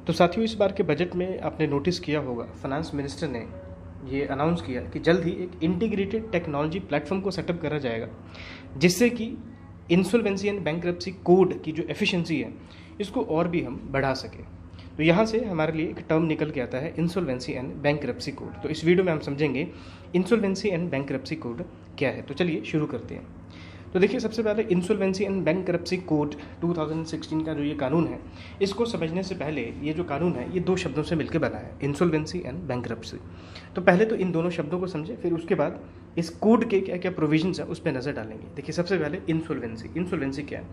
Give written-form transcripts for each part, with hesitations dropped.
तो साथियों, इस बार के बजट में आपने नोटिस किया होगा, फाइनेंस मिनिस्टर ने ये अनाउंस किया कि जल्द ही एक इंटीग्रेटेड टेक्नोलॉजी प्लेटफॉर्म को सेटअप करा जाएगा, जिससे कि इंसॉल्वेंसी एंड बैंक्रप्सी कोड की जो एफिशिएंसी है इसको और भी हम बढ़ा सकें। तो यहाँ से हमारे लिए एक टर्म निकल के आता है, इंसॉल्वेंसी एंड बैंक्रप्सी कोड। तो इस वीडियो में हम समझेंगे इंसॉल्वेंसी एंड बैंक्रप्सी कोड क्या है। तो चलिए शुरू करते हैं। तो देखिए, सबसे पहले इंसॉल्वेंसी एंड बैंक्रप्सी कोड 2016 का जो ये कानून है, इसको समझने से पहले ये जो कानून है ये दो शब्दों से मिलकर बना है, इंसॉल्वेंसी एंड बैंक्रप्सी। तो पहले तो इन दोनों शब्दों को समझें, फिर उसके बाद इस कोड के क्या क्या प्रोविजंस हैं उस पर नज़र डालेंगे। देखिए, सबसे पहले इंसॉल्वेंसी क्या है।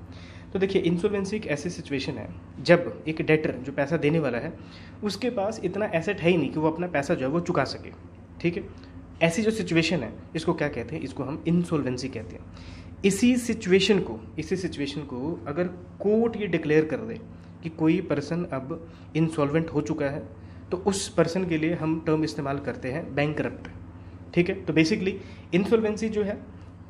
तो देखिए, इंसॉल्वेंसी एक ऐसी सिचुएशन है जब एक डेटर जो पैसा देने वाला है उसके पास इतना एसेट है ही नहीं कि वो अपना पैसा जो है वो चुका सके। ठीक है, ऐसी जो सिचुएशन है इसको क्या कहते हैं, इसको हम इंसॉल्वेंसी कहते हैं। इसी सिचुएशन को अगर कोर्ट ये डिक्लेयर कर दे कि कोई पर्सन अब इंसॉल्वेंट हो चुका है, तो उस पर्सन के लिए हम टर्म इस्तेमाल करते हैं बैंकरप्ट। ठीक है, तो बेसिकली इंसॉल्वेंसी जो है,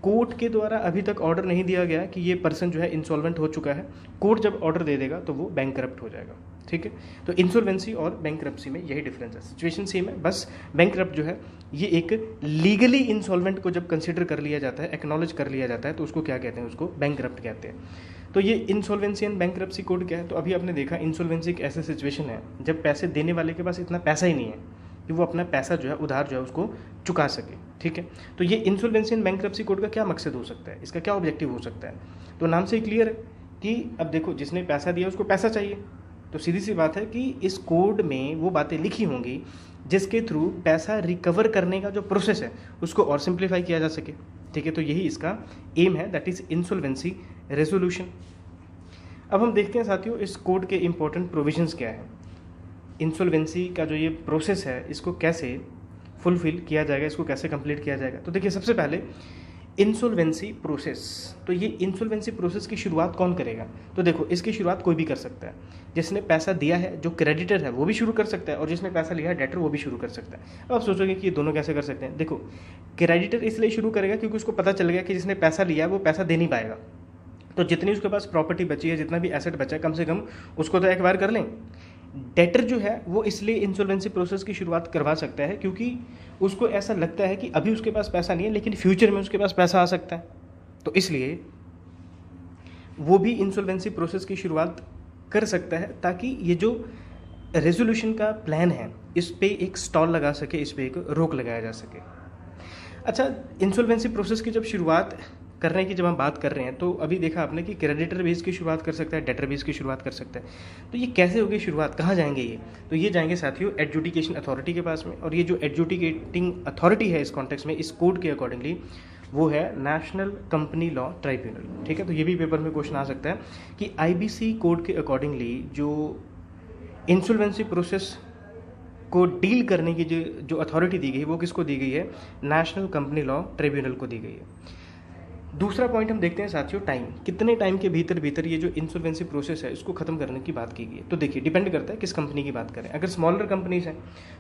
कोर्ट के द्वारा अभी तक ऑर्डर नहीं दिया गया कि ये पर्सन जो है इंसॉल्वेंट हो चुका है। कोर्ट जब ऑर्डर दे देगा तो वो बैंकरप्ट हो जाएगा। ठीक है, तो इंसॉल्वेंसी और बैंकरप्सी में यही डिफरेंस है, सिचुएशन सेम है, बस बैंकरप्ट जो है ये एक लीगली इंसॉल्वेंट को जब कंसिडर कर लिया जाता है, एक्नॉलेज कर लिया जाता है, तो उसको क्या कहते हैं, उसको बैंकरप्ट कहते हैं। तो ये इंसॉल्वेंसी एंड बैंकरप्सी कोड क्या है। तो अभी आपने देखा, इंसॉल्वेंसी एक ऐसा सिचुएशन है जब पैसे देने वाले के पास इतना पैसा ही नहीं है कि वो अपना पैसा जो है उधार जो है उसको चुका सके। ठीक है, तो ये इंसॉल्वेंसी एंड बैंकरप्सी कोड का क्या मकसद हो सकता है, इसका क्या ऑब्जेक्टिव हो सकता है। तो नाम से ही क्लियर है कि अब देखो, जिसने पैसा दिया उसको पैसा चाहिए, तो सीधी सी बात है कि इस कोड में वो बातें लिखी होंगी जिसके थ्रू पैसा रिकवर करने का जो प्रोसेस है उसको और सिंप्लीफाई किया जा सके। ठीक है, तो यही इसका एम है, दैट इज इंसॉल्वेंसी रेजोल्यूशन। अब हम देखते हैं साथियों, इस कोड के इंपॉर्टेंट प्रोविजंस क्या है, इंसॉल्वेंसी का जो ये प्रोसेस है इसको कैसे फुलफिल किया जाएगा, इसको कैसे कंप्लीट किया जाएगा। तो देखिए, सबसे पहले इंसॉल्वेंसी प्रोसेस। तो ये इंसॉल्वेंसी प्रोसेस की शुरुआत कौन करेगा। तो देखो, इसकी शुरुआत कोई भी कर सकता है। जिसने पैसा दिया है, जो क्रेडिटर है, वो भी शुरू कर सकता है, और जिसने पैसा लिया है, डेटर, वो भी शुरू कर सकता है। अब आप सोचोगे कि ये दोनों कैसे कर सकते हैं। देखो, क्रेडिटर इसलिए शुरू करेगा क्योंकि उसको पता चल गया कि जिसने पैसा लिया है वो पैसा दे नहीं पाएगा, तो जितनी उसके पास प्रॉपर्टी बची है, जितना भी एसेट बचा है, कम से कम उसको तो एक्वायर कर लें। डेटर जो है वो इसलिए इंसॉल्वेंसी प्रोसेस की शुरुआत करवा सकता है क्योंकि उसको ऐसा लगता है कि अभी उसके पास पैसा नहीं है, लेकिन फ्यूचर में उसके पास पैसा आ सकता है, तो इसलिए वो भी इंसॉल्वेंसी प्रोसेस की शुरुआत कर सकता है, ताकि ये जो रेजोल्यूशन का प्लान है इस पे एक स्टॉल लगा सके, इस पे एक रोक लगाया जा सके। अच्छा, इंसॉल्वेंसी प्रोसेस की जब शुरुआत करने की जब हम बात कर रहे हैं, तो अभी देखा आपने कि क्रेडिटर बेस की शुरुआत कर सकता है, डेटर बेस की शुरुआत कर सकता है। तो ये कैसे होगी शुरुआत, कहाँ जाएंगे ये। तो ये जाएंगे साथियों एडजुडिकेशन अथॉरिटी के पास में, और ये जो एडजुडिकेटिंग अथॉरिटी है इस कॉन्टेक्स्ट में, इस कोड के अकॉर्डिंगली, वो है नेशनल कंपनी लॉ ट्राइब्यूनल। ठीक है, तो ये भी पेपर में क्वेश्चन आ सकता है कि आईबीसी कोड के अकॉर्डिंगली जो इंसॉल्वेंसी प्रोसेस को डील करने की जो अथॉरिटी दी गई है वो किसको दी गई है, नेशनल कंपनी लॉ ट्रिब्यूनल को दी गई है। दूसरा पॉइंट हम देखते हैं साथियों, टाइम, कितने टाइम के भीतर ये जो इंसॉल्वेंसी प्रोसेस है इसको खत्म करने की बात की गई है। तो देखिए, डिपेंड करता है किस कंपनी की बात करें। अगर स्मॉलर कंपनीज हैं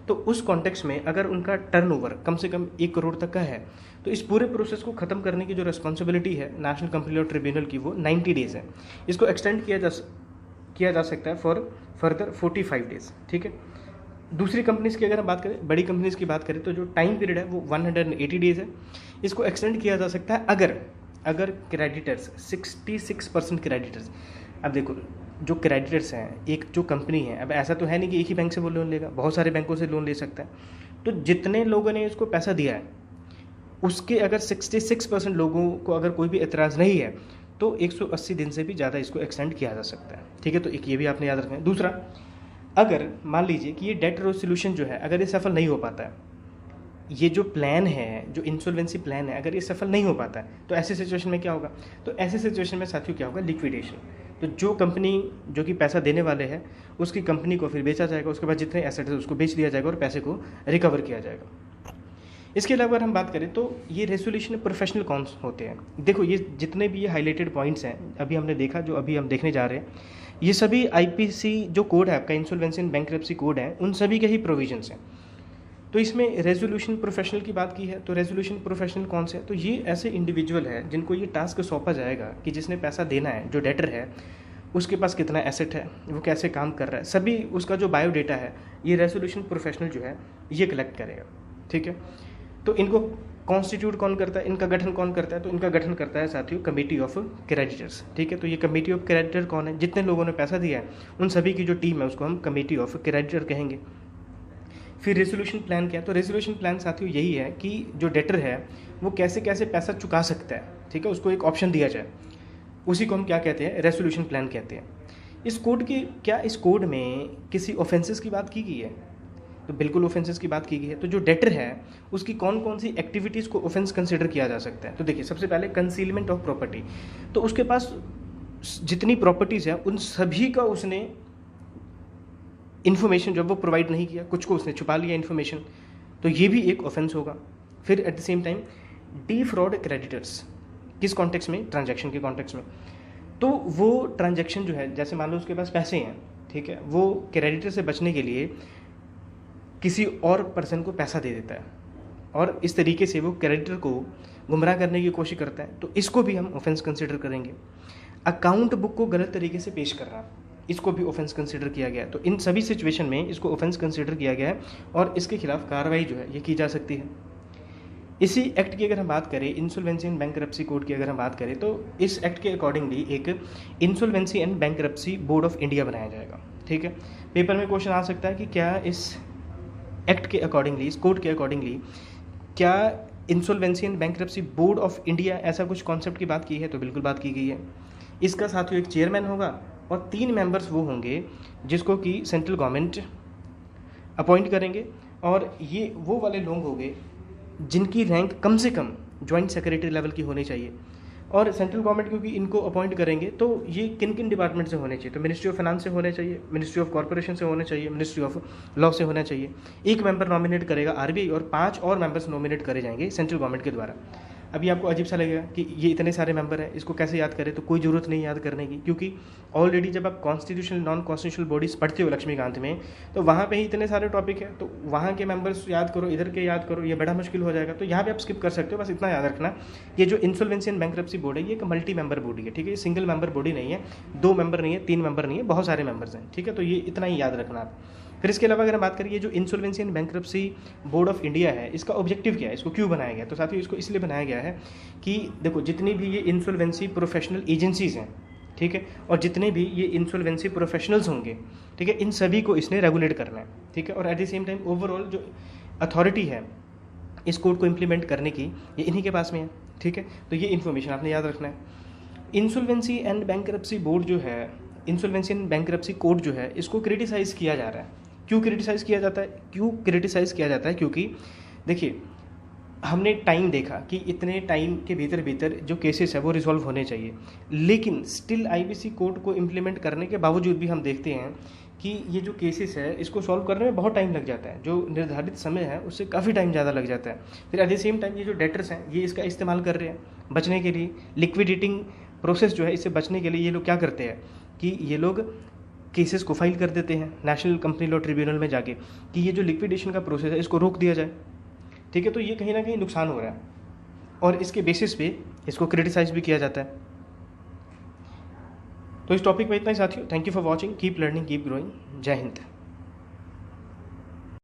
तो उस कॉन्टेक्स्ट में अगर उनका टर्नओवर कम से कम 1 करोड़ तक का है, तो इस पूरे प्रोसेस को खत्म करने की जो रिस्पॉन्सिबिलिटी है नेशनल कंपनी लॉ ट्रिब्यूनल की, वो 90 डेज है। इसको एक्सटेंड किया जा सकता है फॉर फर्दर 45 डेज। ठीक है, दूसरी कंपनीज की अगर हम बात करें, बड़ी कंपनीज की बात करें, तो जो टाइम पीरियड है वो 180 डेज है। इसको एक्सटेंड किया जा सकता है अगर क्रेडिटर्स 66% क्रेडिटर्स, अब देखो जो क्रेडिटर्स हैं, एक जो कंपनी है, अब ऐसा तो है नहीं कि एक ही बैंक से वो लोन लेगा, बहुत सारे बैंकों से लोन ले सकता है। तो जितने लोगों ने इसको पैसा दिया है उसके अगर 66% लोगों को अगर कोई भी एतराज़ नहीं है, तो 180 दिन से भी ज़्यादा इसको एक्सटेंड किया जा सकता है। ठीक है, तो एक ये भी आपने याद रखना है। दूसरा, अगर मान लीजिए कि ये डेट रेजोल्यूशन जो है, अगर ये सफल नहीं हो पाता है, ये जो प्लान है, जो इंसॉल्वेंसी प्लान है, अगर ये सफल नहीं हो पाता है, तो ऐसे सिचुएशन में क्या होगा। तो ऐसे सिचुएशन में साथियों क्या होगा, लिक्विडेशन। तो जो कंपनी जो कि पैसा देने वाले हैं उसकी कंपनी को फिर बेचा जाएगा, उसके बाद जितने एसेट है उसको बेच दिया जाएगा और पैसे को रिकवर किया जाएगा। इसके अलावा अगर हम बात करें तो ये रेजोल्यूशन प्रोफेशनल कौन होते हैं। देखो, ये जितने भी ये हाईलाइटेड पॉइंट्स हैं अभी हमने देखा, जो अभी हम देखने जा रहे हैं, ये सभी आईपीसी जो कोड है आपका, इंसॉल्वेंसी एंड बैंक्रप्सी कोड है, उन सभी के ही प्रोविजंस हैं। तो इसमें रेजोल्यूशन प्रोफेशनल की बात की है, तो रेजोल्यूशन प्रोफेशनल कौन से हैं, तो ये ऐसे इंडिविजुअल है जिनको ये टास्क सौंपा जाएगा कि जिसने पैसा देना है, जो डेटर है, उसके पास कितना एसेट है, वो कैसे काम कर रहा है, सभी उसका जो बायोडेटा है ये रेजोल्यूशन प्रोफेशनल जो है ये कलेक्ट करेगा। ठीक है, तो इनको कॉन्स्टिट्यूट कौन करता है, इनका गठन कौन करता है, तो इनका गठन करता है साथियों कमेटी ऑफ क्रेडिटर्स। ठीक है, तो ये कमेटी ऑफ क्रेडिटर कौन है, जितने लोगों ने पैसा दिया है उन सभी की जो टीम है उसको हम कमेटी ऑफ क्रेडिटर कहेंगे। फिर रेजोल्यूशन प्लान क्या है, तो रेजोल्यूशन प्लान साथियों यही है कि जो डेटर है वो कैसे कैसे पैसा चुका सकता है। ठीक है, उसको एक ऑप्शन दिया जाए, उसी को हम क्या कहते हैं, रेजोल्यूशन प्लान कहते हैं। इस कोड की क्या, इस कोड में किसी ऑफेंसेस की बात की गई है, तो बिल्कुल ऑफेंसेस की बात की गई है। तो जो डेटर है उसकी कौन कौन सी एक्टिविटीज़ को ऑफेंस कंसिडर किया जा सकता है, तो देखिए सबसे पहले कंसीलमेंट ऑफ प्रॉपर्टी, तो उसके पास जितनी प्रॉपर्टीज़ है उन सभी का उसने इन्फॉर्मेशन जब वो प्रोवाइड नहीं किया, कुछ को उसने छुपा लिया इन्फॉर्मेशन, तो ये भी एक ऑफेंस होगा। फिर at the same time defrauded creditors, किस कॉन्टेक्स्ट में, ट्रांजैक्शन के कॉन्टेक्स्ट में, तो वो ट्रांजैक्शन जो है जैसे मान लो उसके पास पैसे हैं, ठीक है, वो क्रेडिटर से बचने के लिए किसी और पर्सन को पैसा दे देता है और इस तरीके से वो क्रेडिटर को गुमराह करने की कोशिश करता है, तो इसको भी हम ऑफेंस कंसिडर करेंगे। अकाउंट बुक को गलत तरीके से पेश कर रहा है, इसको भी ऑफेंस कंसिडर किया गया है। तो इन सभी सिचुएशन में इसको ऑफेंस कंसिडर किया गया है और इसके खिलाफ कार्रवाई जो है ये की जा सकती है। इसी एक्ट की अगर हम बात करें, इंसॉल्वेंसी एंड बैंकरप्सी कोड की अगर हम बात करें, तो इस एक्ट के अकॉर्डिंगली एक insolvency and bankruptcy board of India बनाया जाएगा। ठीक है, पेपर में क्वेश्चन आ सकता है कि क्या इस एक्ट के अकॉर्डिंगली, इस कोड के अकॉर्डिंगली क्या insolvency and bankruptcy board of India ऐसा कुछ कॉन्सेप्ट की बात की है, तो बिल्कुल बात की गई है। इसका साथियों एक चेयरमैन होगा और 3 मेंबर्स वो होंगे जिसको कि सेंट्रल गवर्नमेंट अपॉइंट करेंगे, और ये वो वाले लोग होंगे जिनकी रैंक कम से कम जॉइंट सेक्रेटरी लेवल की होनी चाहिए। और सेंट्रल गवर्नमेंट क्योंकि इनको अपॉइंट करेंगे तो ये किन किन डिपार्टमेंट से होने चाहिए, तो मिनिस्ट्री ऑफ फाइनेंस से होने चाहिए, मिनिस्ट्री ऑफ कॉर्पोरेशन से होने चाहिए, मिनिस्ट्री ऑफ लॉ से होना चाहिए। एक मेंबर नॉमिनेट करेगा आरबीआई और 5 और मेंबर्स नॉमिनेट करे जाएंगे सेंट्रल गवर्नमेंट के द्वारा। अभी आपको अजीब सा लगेगा कि ये इतने सारे मेंबर हैं, इसको कैसे याद करें, तो कोई ज़रूरत नहीं याद करने की, क्योंकि ऑलरेडी जब आप कॉन्स्टिट्यूशनल नॉन कॉन्स्टिट्यूशनल बॉडीज़ पढ़ते हो लक्ष्मीकांत में, तो वहाँ पे ही इतने सारे टॉपिक है, तो वहाँ के मेंबर्स याद करो, इधर के याद करो, ये बड़ा मुश्किल हो जाएगा। तो यहाँ पे आप स्किप कर सकते हो, बस इतना याद रखना, ये जो इंसॉल्वेंसी एंड बैंकरप्सी बोर्ड है ये एक मल्टी मेंबर बॉडी है। ठीक है, ये सिंगल मेंबर बॉडी नहीं है, 2 मेंबर नहीं है, 3 मेंबर नहीं है, बहुत सारे मेंबर्स हैं। ठीक है, तो ये इतना ही याद रखना आप। फिर इसके अलावा अगर हम बात करें, ये जो insolvency and bankruptcy board of India है, इसका ऑब्जेक्टिव क्या है, इसको क्यों बनाया गया, तो साथियों इसको इसलिए बनाया गया है कि देखो जितनी भी ये इंसॉल्वेंसी प्रोफेशनल एजेंसीज़ हैं, ठीक है, और जितने भी ये इंसॉल्वेंसी प्रोफेशनल्स होंगे, ठीक है, इन सभी को इसने रेगुलेट करना है। ठीक है, और at the same time overall जो अथॉरिटी है इस कोड को इम्प्लीमेंट करने की, ये इन्हीं के पास में है। ठीक है, तो ये इन्फॉर्मेशन आपने याद रखना है। इंसॉल्वेंसी एंड बैंकरप्सी बोर्ड जो है, इंसॉल्वेंसी एंड बैंकरप्सी कोड जो है, इसको क्रिटिसाइज़ किया जा रहा है। क्यों क्रिटिसाइज़ किया जाता है, क्यों क्रिटिसाइज़ किया जाता है, क्योंकि देखिए हमने टाइम देखा कि इतने टाइम के भीतर भीतर जो केसेस है वो रिजॉल्व होने चाहिए, लेकिन स्टिल आईबीसी कोड को इम्प्लीमेंट करने के बावजूद भी हम देखते हैं कि ये जो केसेस है इसको सॉल्व करने में बहुत टाइम लग जाता है, जो निर्धारित समय है उससे काफ़ी टाइम ज़्यादा लग जाता है। फिर एट द सेम टाइम ये जो डेटर्स हैं ये इसका इस्तेमाल कर रहे हैं बचने के लिए, लिक्विडेटिंग प्रोसेस जो है इससे बचने के लिए ये लोग क्या करते हैं कि ये लोग केसेस को फाइल कर देते हैं नेशनल कंपनी लॉ ट्रिब्यूनल में जाके कि ये जो लिक्विडेशन का प्रोसेस है इसको रोक दिया जाए। ठीक है, तो ये कहीं ना कहीं नुकसान हो रहा है और इसके बेसिस पे इसको क्रिटिसाइज भी किया जाता है। तो इस टॉपिक में इतना ही साथियों, thank you for watching, keep learning keep growing, जय हिंद।